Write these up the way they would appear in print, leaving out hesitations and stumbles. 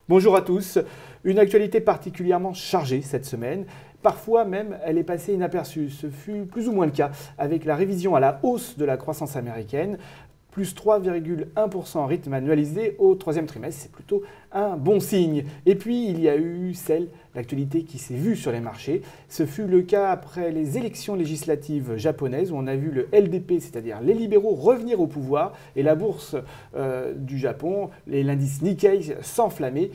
Bonjour à tous. Une actualité particulièrement chargée cette semaine. Parfois même, elle est passée inaperçue. Ce fut plus ou moins le cas avec la révision à la hausse de la croissance américaine. Plus 3,1% en rythme annualisé au troisième trimestre. C'est plutôt un bon signe. Et puis, il y a eu l'actualité qui s'est vue sur les marchés. Ce fut le cas après les élections législatives japonaises où on a vu le LDP, c'est-à-dire les libéraux, revenir au pouvoir et la bourse du Japon, l'indice Nikkei, s'enflammer.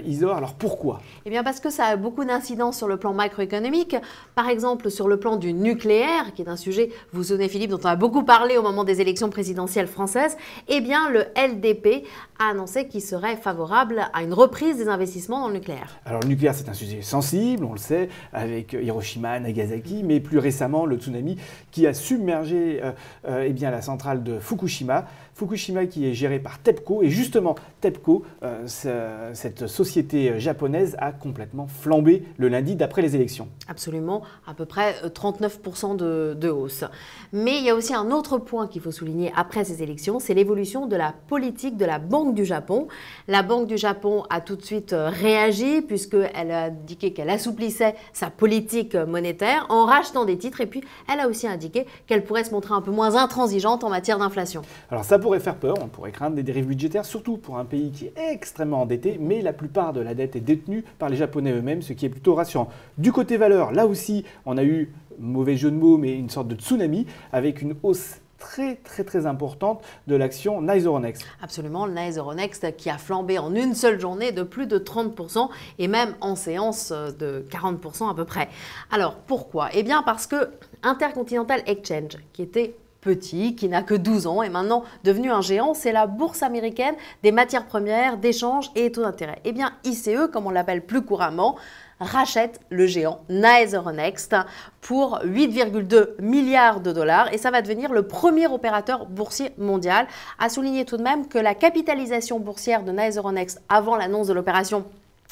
Isor, alors pourquoi? Eh bien parce que ça a beaucoup d'incidences sur le plan macroéconomique. Par exemple, sur le plan du nucléaire, qui est un sujet, vous vous souvenez Philippe, dont on a beaucoup parlé au moment des élections présidentielles françaises, eh bien le LDP a annoncé qu'il serait favorable à une reprise des investissements dans le nucléaire. Alors le nucléaire, c'est un sujet sensible, on le sait, avec Hiroshima, Nagasaki, mais plus récemment le tsunami qui a submergé eh bien, la centrale de Fukushima. Fukushima qui est gérée par TEPCO, et justement TEPCO, cette société japonaise, a complètement flambé le lundi d'après les élections. Absolument, à peu près 39% de hausse. Mais il y a aussi un autre point qu'il faut souligner après ces élections, c'est l'évolution de la politique de la Banque du Japon. La Banque du Japon a tout de suite réagi puisqu'elle a indiqué qu'elle assouplissait sa politique monétaire en rachetant des titres, et puis elle a aussi indiqué qu'elle pourrait se montrer un peu moins intransigeante en matière d'inflation. Alors ça pourrait faire peur, on pourrait craindre des dérives budgétaires, surtout pour un pays qui est extrêmement endetté, mais la plupart de la dette est détenue par les Japonais eux-mêmes, ce qui est plutôt rassurant. Du côté valeur, là aussi, on a eu, mauvais jeu de mots, mais une sorte de tsunami, avec une hausse très importante de l'action Nice Euronext. Absolument, le Nice Euronext qui a flambé en une seule journée de plus de 30% et même en séance de 40% à peu près. Alors pourquoi? Eh bien parce que Intercontinental Exchange, qui était petit, qui n'a que 12 ans, est maintenant devenu un géant, c'est la bourse américaine des matières premières, d'échange et taux d'intérêt. Eh bien ICE, comme on l'appelle plus couramment, rachète le géant Nice Euronext pour 8,2 milliards de dollars, et ça va devenir le premier opérateur boursier mondial. À souligner tout de même que la capitalisation boursière de Nice Euronext avant l'annonce de l'opération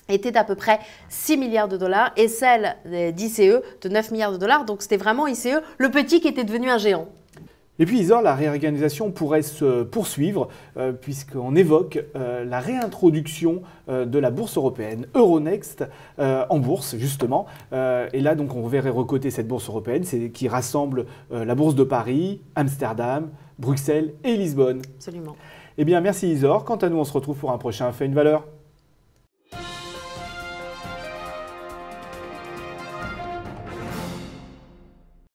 était d'à peu près 6 milliards de dollars et celle d'ICE de 9 milliards de dollars. Donc c'était vraiment ICE, le petit, qui était devenu un géant. Et puis Isor, la réorganisation pourrait se poursuivre puisqu'on évoque la réintroduction de la bourse européenne Euronext en bourse justement. Et là donc on verrait recoter cette bourse européenne qui rassemble la bourse de Paris, Amsterdam, Bruxelles et Lisbonne. Absolument. Eh bien merci Isor, quant à nous on se retrouve pour un prochain Fait une valeur.